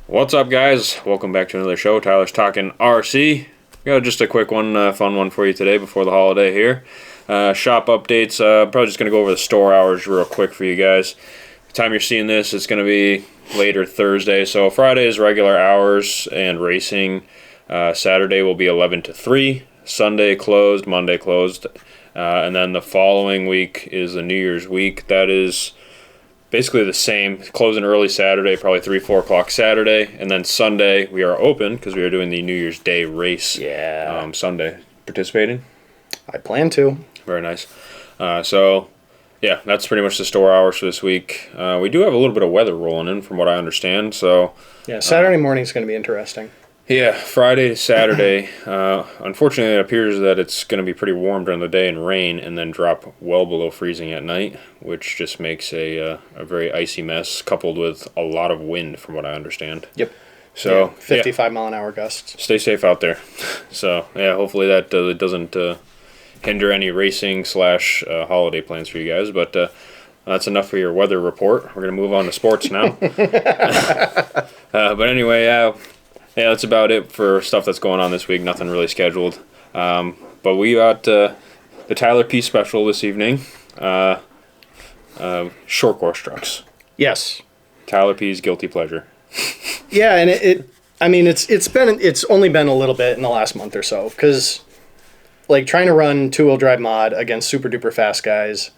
What's up, guys? Welcome back to another show. Tyler's talking RC. Got just a quick one, fun one for you today before the holiday here. Shop updates. Probably just going to go over the store hours real quick for you guys. The time you're seeing this, it's going to be later Thursday. So Friday is regular hours and racing. Saturday will be 11 to 3. Sunday closed. Monday closed. And then the following week is the New Year's week. That is basically the same, closing early Saturday, probably 3, 4 o'clock Saturday, and then Sunday we are open because we are doing the New Year's Day race. Yeah. Sunday. Participating? I plan to. Very nice. So, yeah, that's pretty much the store hours for this week. We do have a little bit of weather rolling in from what I understand, so... Yeah, Saturday morning is going to be interesting. Yeah, Friday to Saturday. Unfortunately, it appears that it's going to be pretty warm during the day and rain, and then drop well below freezing at night, which just makes a very icy mess, coupled with a lot of wind, from what I understand. Yep. So yeah, 55 mile an hour gusts. Stay safe out there. So yeah, hopefully that doesn't hinder any racing / holiday plans for you guys. But that's enough for your weather report. We're gonna move on to sports now. But anyway, yeah, that's about it for stuff that's going on this week. Nothing really scheduled. But we got the Tyler P special this evening. Short course trucks. Yes. Tyler P's guilty pleasure. Yeah, and it's only been a little bit in the last month or so, because like trying to run 2-wheel drive mod against super duper fast guys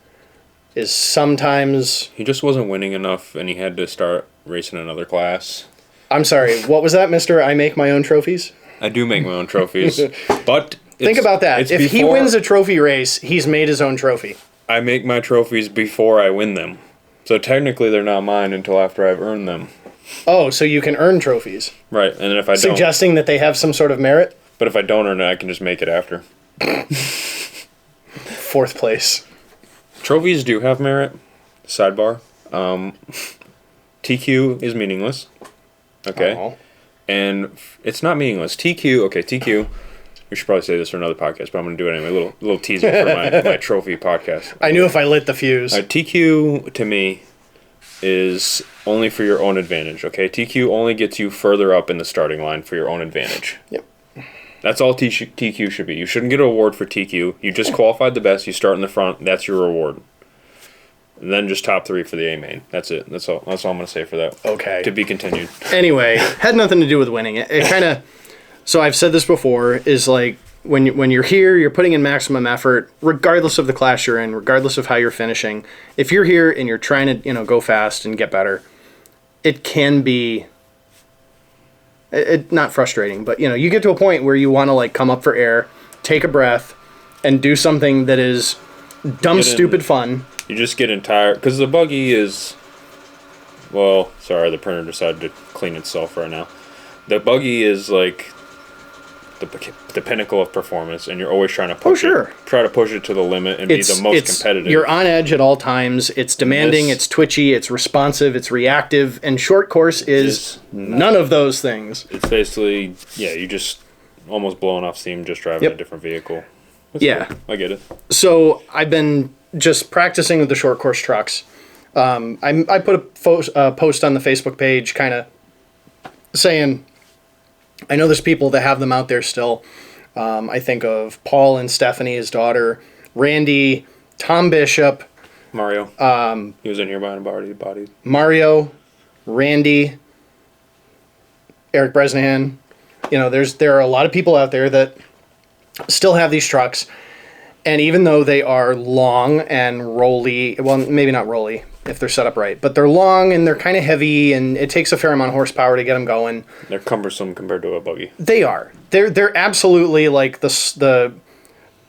is sometimes... He just wasn't winning enough, and he had to start racing another class. I'm sorry, what was that, Mr. I make my own trophies? I do make my own trophies, but... Think about that. If he wins a trophy race, he's made his own trophy. I make my trophies before I win them. So technically they're not mine until after I've earned them. Oh, so you can earn trophies. Right, and then if I don't... Suggesting that they have some sort of merit? But if I don't earn it, I can just make it after. 4th place. Trophies do have merit. Sidebar. TQ is meaningless. Okay. Oh. And it's not meaningless. TQ... We should probably say this for another podcast, but I'm going to do it anyway. Little teaser for my trophy podcast. I knew if I lit the fuse. TQ, to me, is only for your own advantage, okay? TQ only gets you further up in the starting line for your own advantage. Yep. That's all TQ should be. You shouldn't get an award for TQ. You just qualified the best. You start in the front. That's your reward. And then just top 3 for the A main. That's it. That's all I'm going to say for that. Okay. To be continued. Anyway, had nothing to do with winning. It kind of... So I've said this before, is like when you're here, you're putting in maximum effort, regardless of the class you're in, regardless of how you're finishing. If you're here and you're trying to go fast and get better, it can be not frustrating, but you get to a point where you want to like come up for air, take a breath, and do something that is dumb, stupid fun. You just get tired because the buggy is. Well, sorry, the printer decided to clean itself right now. The buggy is like the pinnacle of performance, and you're always trying to push it to the limit and be the most competitive. You're on edge at all times. It's demanding, it's twitchy, it's responsive, it's reactive, and short course is none of those things. It's basically, you just almost blowing off steam just driving a different vehicle. That's cool. I get it. So I've been just practicing with the short course trucks. I put a post on the Facebook page kind of saying... I know there's people that have them out there still. I think of Paul and Stephanie, his daughter, Randy, Tom Bishop. Mario. He was in here buying a body. Mario, Randy, Eric Bresnahan. There are a lot of people out there that still have these trucks. And even though they are long and rolly, well, maybe not rolly if they're set up right, but they're long and they're kind of heavy and it takes a fair amount of horsepower to get them going. They're cumbersome compared to a buggy. They are. They're absolutely like the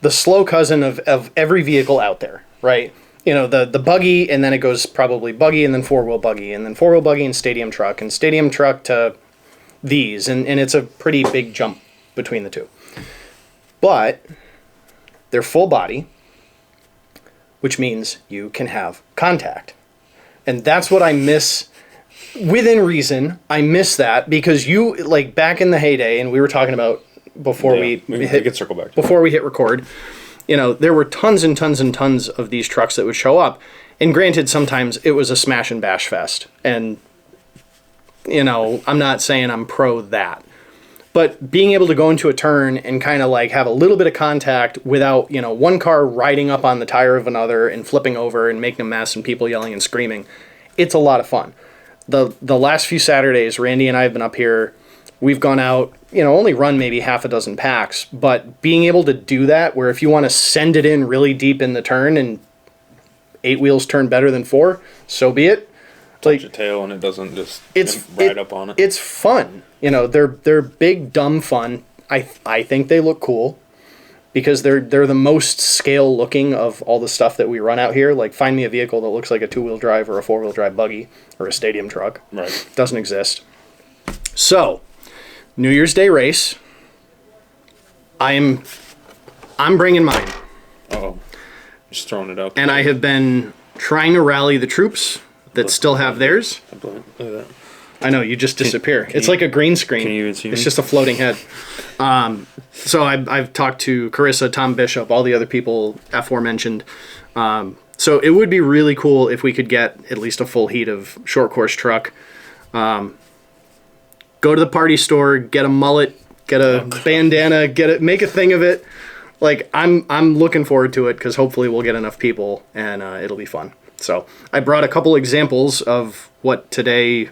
slow cousin of every vehicle out there, right? The buggy, and then it goes probably buggy and then 4-wheel buggy and then 4-wheel buggy and stadium truck to these. And it's a pretty big jump between the two. But they're full body, which means you can have contact. And that's what I miss. Within reason, I miss that because like back in the heyday, and we were talking about before we can circle back before we hit record, there were tons and tons and tons of these trucks that would show up. And granted, sometimes it was a smash and bash fest. And you know, I'm not saying I'm pro that. But being able to go into a turn and kind of like have a little bit of contact without, you know, one car riding up on the tire of another and flipping over and making a mess and people yelling and screaming, it's a lot of fun. The last few Saturdays, Randy and I have been up here. We've gone out, you know, only run maybe half a dozen packs, but being able to do that where if you want to send it in really deep in the turn and 8 wheels turn better than 4, so be it. Touch a tail and it doesn't just ride up on it. It's fun. You know, they're big, dumb fun. I think they look cool because they're the most scale looking of all the stuff that we run out here. Like, find me a vehicle that looks like a 2-wheel drive or a 4-wheel drive buggy or a stadium truck. Right. Doesn't exist. So, New Year's Day race. I'm bringing mine. Uh-oh. Just throwing it out there. And I have been trying to rally the troops that still have theirs. Look at that. I know, you just disappear. It's like a green screen. Can you even see me? It's just a floating head. So I've talked to Carissa, Tom Bishop, all the other people aforementioned. So it would be really cool if we could get at least a full heat of short course truck. Go to the party store, get a mullet, get a bandana, make a thing of it. Like, I'm looking forward to it because hopefully we'll get enough people and it'll be fun. So I brought a couple examples of what today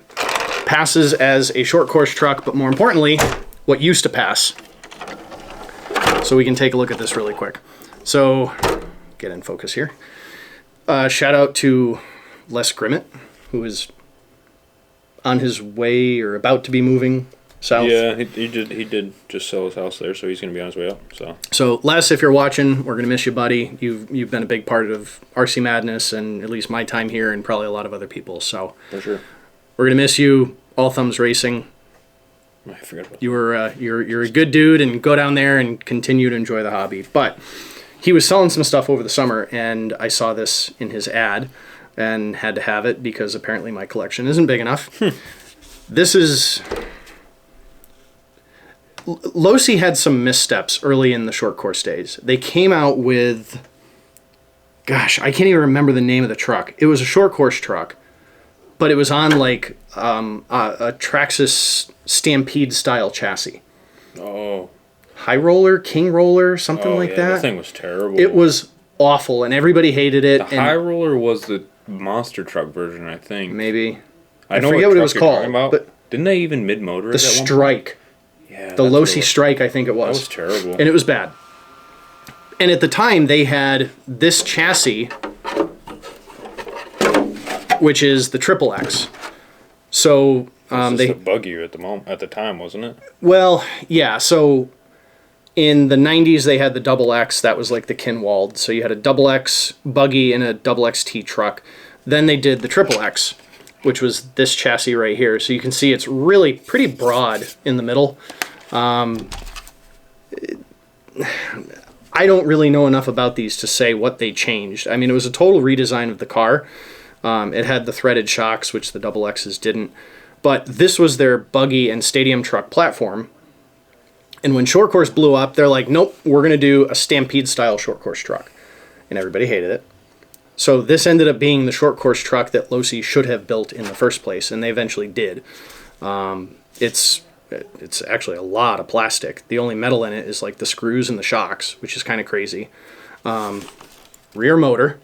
passes as a short course truck, but more importantly, what used to pass. So we can take a look at this really quick. So, get in focus here. Shout out to Les Grimmett, who is on his way or about to be moving south. Yeah, he did just sell his house there, so he's going to be on his way up. So Les, if you're watching, we're going to miss you, buddy. You've been a big part of RC Madness and at least my time here and probably a lot of other people. So for sure. We're going to miss you. All Thumbs Racing. I forgot about that. You're a good dude, and go down there and continue to enjoy the hobby. But he was selling some stuff over the summer, and I saw this in his ad and had to have it because apparently my collection isn't big enough. This is... Losi had some missteps early in the short course days. They came out with... Gosh, I can't even remember the name of the truck. It was a short course truck, but it was on like a Traxxas Stampede style chassis. Oh. High Roller, King Roller, something like that. That thing was terrible. It was awful, and everybody hated it. The High Roller was the monster truck version, I think. Maybe. I forget what it was called. But didn't they even mid-motor the Strike. Yeah. The Losi Strike, I think it was. That was terrible. And it was bad. And at the time, they had this chassis, which is the Triple X. So this is a buggy at the time, wasn't it? Well, yeah. So in the 90s, they had the Double X. That was like the Kinwald. So you had a Double X buggy and a Double XT truck. Then they did the Triple X, which was this chassis right here. So you can see it's really pretty broad in the middle. I don't really know enough about these to say what they changed. I mean, it was a total redesign of the car. It had the threaded shocks, which the Double X's didn't. But this was their buggy and stadium truck platform. And when short course blew up, they're like, nope, we're going to do a Stampede-style short course truck. And everybody hated it. So this ended up being the short course truck that Losi should have built in the first place, and they eventually did. It's actually a lot of plastic. The only metal in it is like the screws and the shocks, which is kind of crazy. Rear motor.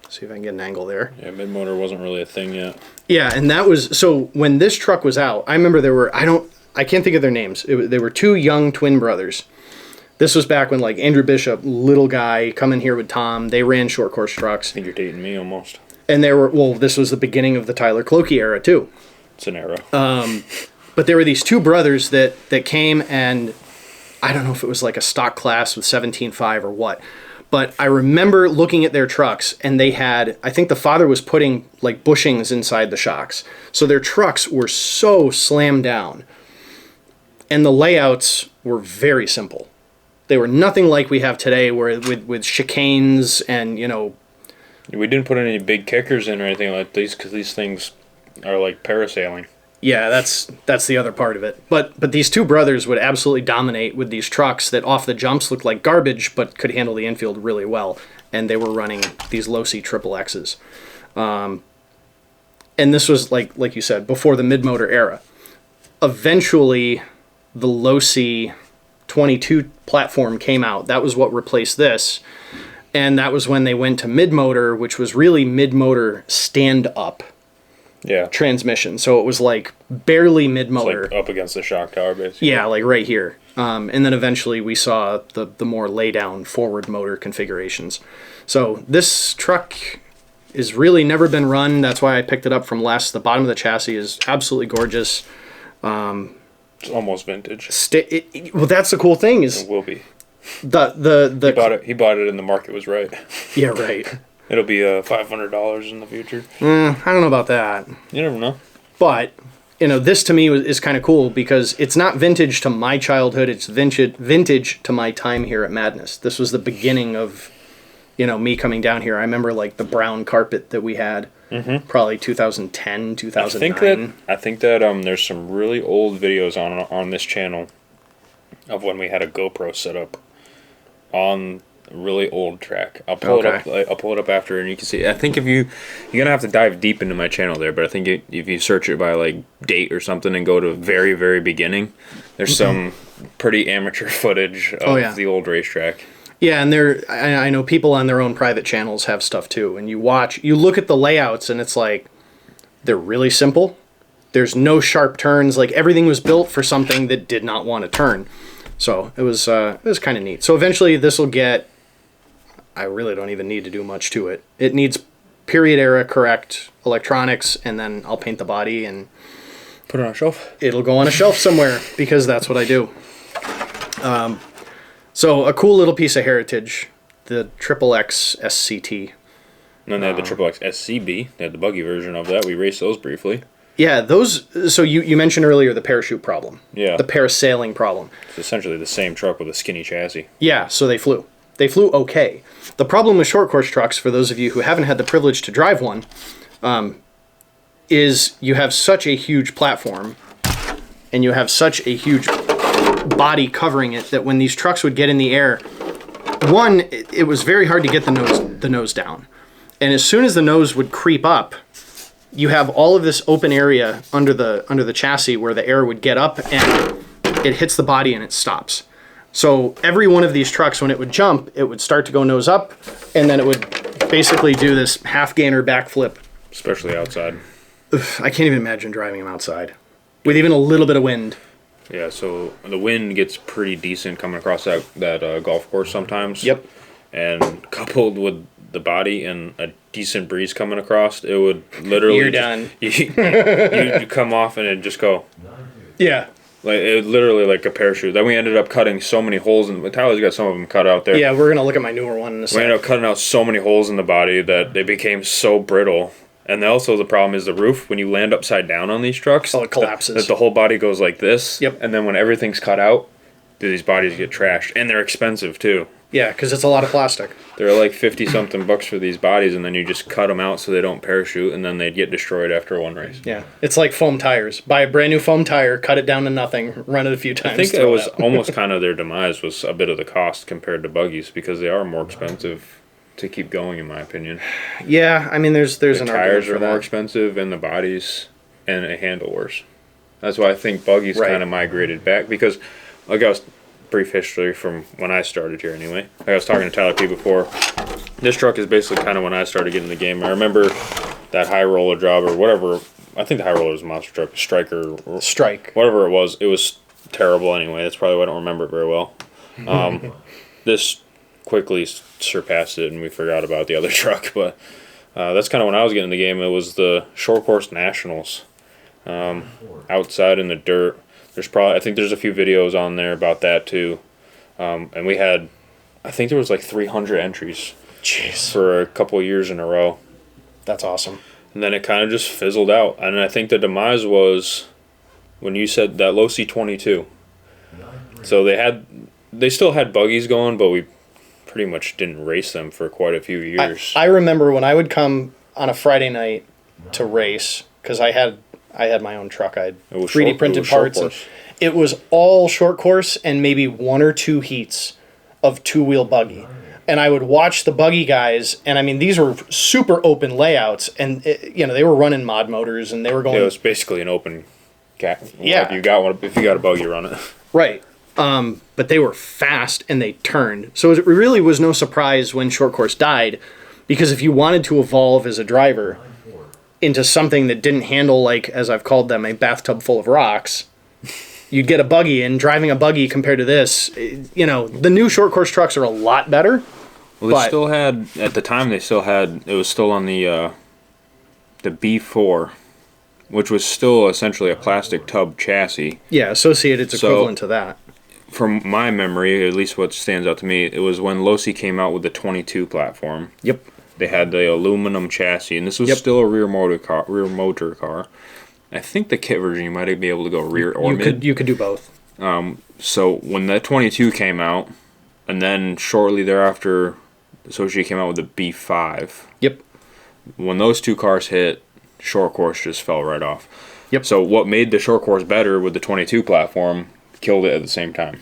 See if I can get an angle there. Yeah, mid-motor wasn't really a thing yet. Yeah, and that was... So when this truck was out, I remember there were... I can't think of their names. They were two young twin brothers. This was back when, like, Andrew Bishop, little guy, coming here with Tom. They ran short course trucks. I think you're dating me almost. And this was the beginning of the Tyler Clokey era, too. It's an era. But there were these two brothers that came, and I don't know if it was like a stock class with 17.5 or what. But I remember looking at their trucks, and they had, I think the father was putting like bushings inside the shocks. So their trucks were so slammed down. And the layouts were very simple. They were nothing like we have today, where with chicanes and, you know... We didn't put any big kickers in or anything like these, because these things are like parasailing. Yeah, that's the other part of it. But these two brothers would absolutely dominate with these trucks that off the jumps looked like garbage, but could handle the infield really well. And they were running these Losi Triple X's. and this was like you said, before the mid-motor era. Eventually, the Losi 22 platform came out. That was what replaced this. And that was when they went to mid-motor, which was really mid-motor stand-up transmission. So it was like barely mid-motor. It's like up against the shock tower, basically. Yeah, like right here. And then eventually we saw the more lay-down forward motor configurations. So this truck is really never been run. That's why I picked it up from Les. The bottom of the chassis is absolutely gorgeous. It's almost vintage. Well, that's the cool thing is it will be. He bought it and the market was right. Yeah, right. It'll be $500 in the future. I don't know about that. You never know. But this to me is kind of cool because it's not vintage to my childhood. It's vintage to my time here at Madness. This was the beginning of me coming down here. I remember like the brown carpet that we had. Mm-hmm. Probably 2010, 2009. I think that there's some really old videos on this channel of when we had a GoPro set up on a really old track. I'll pull it up. I'll pull it up after, and you can see. I think you're gonna have to dive deep into my channel there, but I think if you search it by like date or something and go to very, very beginning, there's some pretty amateur footage of the old racetrack. Yeah, and I know people on their own private channels have stuff too, and you look at the layouts, and it's like, they're really simple. There's no sharp turns. Like, everything was built for something that did not want to turn. So it was kind of neat. So eventually this will get, I really don't even need to do much to it. It needs period era correct electronics, and then I'll paint the body and put it on a shelf. It'll go on a shelf somewhere because that's what I do. So a cool little piece of heritage, the XXX SCT. And then they had the XXX SCB. They had the buggy version of that. We raced those briefly. Yeah, those. So you mentioned earlier the parachute problem. Yeah. The parasailing problem. It's essentially the same truck with a skinny chassis. Yeah, so they flew. They flew okay. The problem with short course trucks, for those of you who haven't had the privilege to drive one, is you have such a huge platform and you have such a huge body covering it that when these trucks would get in the air, one, it was very hard to get the nose down. And as soon as the nose would creep up, you have all of this open area under the chassis where the air would get up and it hits the body and it stops. So every one of these trucks, when it would jump, it would start to go nose up, and then it would basically do this half gainer backflip. Especially outside. I can't even imagine driving them outside with even a little bit of wind. Yeah, so the wind gets pretty decent coming across that golf course sometimes. Yep. And coupled with the body and a decent breeze coming across, it would literally... You're done. You come off and it'd just go... Yeah. Like, it was literally like a parachute. Then we ended up cutting so many holes in... Tyler's got some of them cut out there. Yeah, we're going to look at my newer one in a second. We ended up cutting out so many holes in the body that they became so brittle. And also the problem is the roof, when you land upside down on these trucks... Oh, it collapses. That the whole body goes like this. Yep. And then when everything's cut out, these bodies get trashed. And they're expensive, too. Yeah, because it's a lot of plastic. They're like 50-something bucks for these bodies, and then you just cut them out so they don't parachute, and then they'd get destroyed after one race. Yeah, it's like foam tires. Buy a brand new foam tire, cut it down to nothing, run it a few times. I think it was almost kind of their demise was a bit of the cost compared to buggies, because they are more expensive to keep going, in my opinion. Yeah, I mean, there's the an tires argument for are more that. expensive, and the bodies, and they handle worse. That's why I think buggies kind of migrated back, because like I was... brief history from when I started here anyway. Like I was talking to Tyler P before. This truck is basically kind of when I started getting the game. I remember that high roller job or whatever. I think the high roller was a monster truck, Strike, whatever it was. It was terrible anyway. That's probably why I don't remember it very well. This quickly surpassed it, and we forgot about the other truck. But that's kind of when I was getting the game. It was the short course nationals, outside in the dirt. I think there's a few videos on there about that too. And we had, I think there was like 300 entries. Jeez. For a couple of years in a row. That's awesome. And then it kind of just fizzled out. And I think the demise was when you said that Losi 22. So they still had buggies going, but we pretty much didn't race them for quite a few years. I remember when I would come on a Friday night to race, because I had my own truck. I had 3D printed parts. It was all short course and maybe one or two heats of two-wheel buggy. And I would watch the buggy guys, and I mean, these were super open layouts, and they were running mod motors, and they were going. It was basically an open cat. Yeah. Like if you got a buggy, run it. Right. But they were fast and they turned. So it really was no surprise when Short Course died, because if you wanted to evolve as a driver into something that didn't handle, like, as I've called them, a bathtub full of rocks, you'd get a buggy, and driving a buggy compared to this, the new Short Course trucks are a lot better. Well, they still had, at the time, it was still on the B4, which was still essentially a plastic tub chassis. Yeah, Associated's equivalent to that. From my memory, at least what stands out to me, it was when Losi came out with the 22 platform. Yep. They had the aluminum chassis, and this was still a rear motor car. I think the kit version, you might be able to go rear or mid. You could do both. So when the 22 came out, and then shortly thereafter, Associated came out with the B5. Yep. When those two cars hit, Short Course just fell right off. Yep. So what made the Short Course better with the 22 platform killed it at the same time.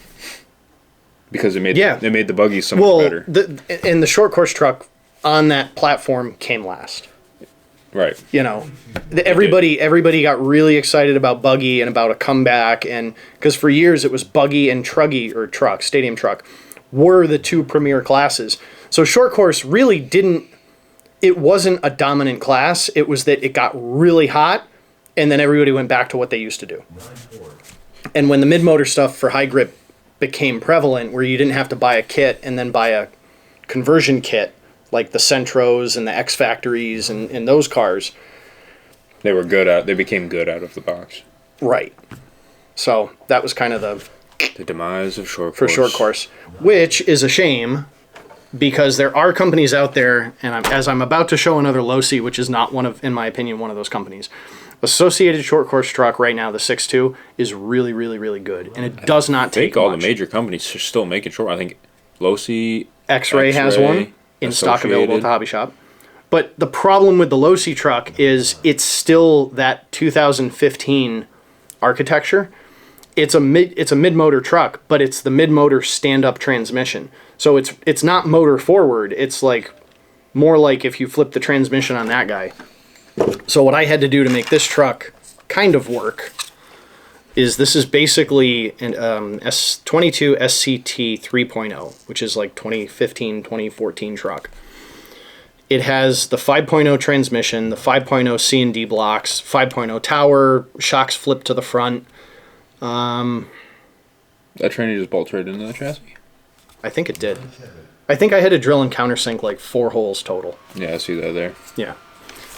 Because it made the buggy so much better. And the Short Course truck on that platform came last. Right. Everybody got really excited about buggy and about a comeback, and because for years it was buggy and truggy, or truck, stadium truck, were the two premier classes. So Short Course really it wasn't a dominant class. It was that it got really hot, and then everybody went back to what they used to do. And when the mid-motor stuff for high grip became prevalent, where you didn't have to buy a kit and then buy a conversion kit, like the Centros and the X Factories and those cars. They became good out of the box. Right. So that was kind of the demise of Short Course. For Short Course, which is a shame, because there are companies out there, and as I'm about to show another Losi, which is not in my opinion, one of those companies. Associated Short Course truck right now, the 6.2, is really, really, really good, and it does not take all much. The major companies are still making short. I think Losi, X-Ray has one in stock available at the hobby shop. But the problem with the Losi truck is it's still that 2015 architecture. It's a mid-motor truck, but it's the mid-motor stand-up transmission. So it's not motor forward. It's like more like if you flip the transmission on that guy. So what I had to do to make this truck kind of work is this is basically an S22 SCT 3.0, which is like 2015, 2014 truck. It has the 5.0 transmission, the 5.0 C&D blocks, 5.0 tower, shocks flip to the front. That tranny just bolts right into the chassis? I think it did. I think I had to drill and countersink like 4 holes total. Yeah, I see that there. Yeah.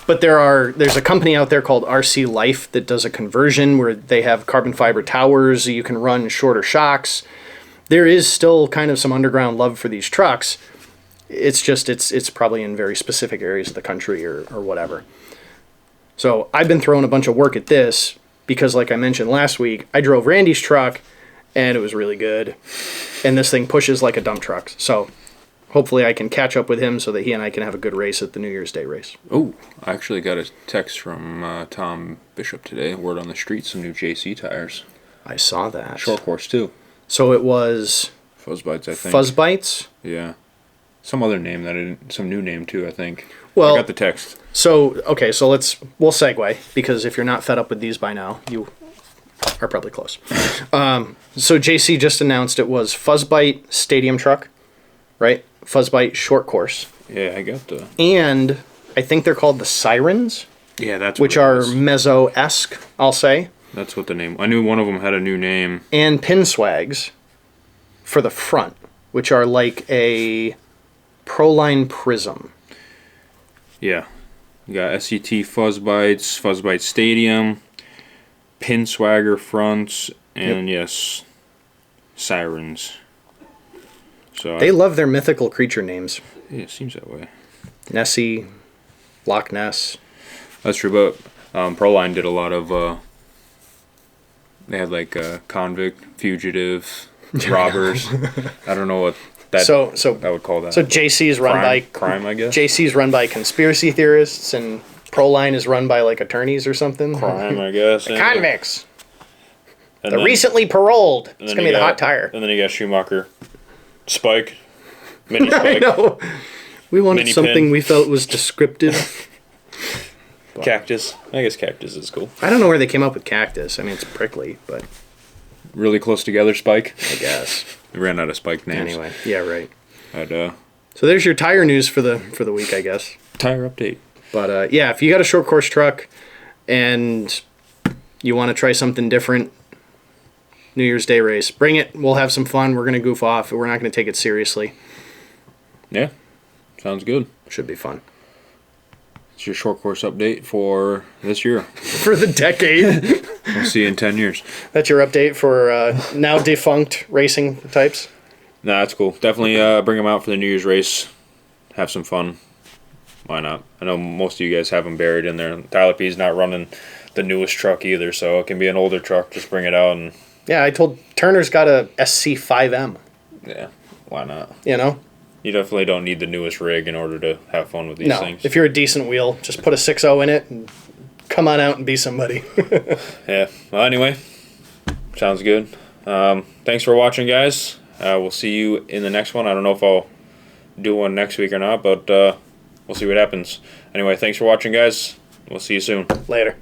But there's a company out there called RC Life that does a conversion where they have carbon fiber towers. You can run shorter shocks. There is still kind of some underground love for these trucks. It's just it's probably in very specific areas of the country or whatever. So I've been throwing a bunch of work at this because, like I mentioned last week, I drove Randy's truck and it was really good. And this thing pushes like a dump truck. So hopefully I can catch up with him so that he and I can have a good race at the New Year's Day race. Oh, I actually got a text from Tom Bishop today. Word on the street, some new JC tires. I saw that. Short Course too. So it was Fuzzbites, I think. Fuzzbites? Yeah. Some other name some new name too, I think. Well, I got the text. So, okay, so we'll segue, because if you're not fed up with these by now, you are probably close. So JC just announced it was Fuzzbite Stadium Truck, right? Fuzzbite Short Course. Yeah, I got the... And I think they're called the Sirens. Yeah, that's which are mezzo-esque, I'll say. That's what the name... I knew one of them had a new name. And pin swags for the front, which are like a Proline Prism. Yeah. You got SCT Fuzzbites, Fuzzbite Stadium, Pin Swagger fronts, and yes, Sirens. So they love their mythical creature names. Yeah, it seems that way. Nessie, Loch Ness. That's true, but Proline did a lot of... they had like convict, fugitive, robbers. I don't know what that I would call that. So JC is run by crime, I guess. JC is run by conspiracy theorists, and Proline is run by like attorneys or something. Crime, I guess. Convicts. The recently paroled. It's gonna be the hot tire. And then you got Schumacher, Spike. Mini I spike. know. We wanted Mini something pin. we felt was descriptive. Cactus. I guess cactus is cool. I don't know where they came up with cactus. I mean, it's prickly, but Really close together spike. I guess. We ran out of spike names. Anyway, yeah, right. I'd, So there's your tire news for the week, I guess. tire update. But yeah, if you got a short course truck and you want to try something different, New Year's Day race, bring it. We'll have some fun. We're gonna goof off. We're not gonna take it seriously. Yeah. Sounds good. Should be fun. It's your short course update for this year. For the decade. We'll see you in 10 years. That's your update for now defunct racing types. Nah, that's cool. Definitely bring them out for the New Year's race. Have some fun. Why not? I know most of you guys have them buried in there. Tyler P's not running the newest truck either, so it can be an older truck. Just bring it out and... Yeah, I told Turner's got a SC5M. Yeah, why not? You know? You definitely don't need the newest rig in order to have fun with these No, things. if you're a decent wheel, just put a 6.0 in it and come on out and be somebody. Yeah. Well, anyway, sounds good. Thanks for watching, guys. We'll see you in the next one. I don't know if I'll do one next week or not, but we'll see what happens. Anyway, thanks for watching, guys. We'll see you soon. Later.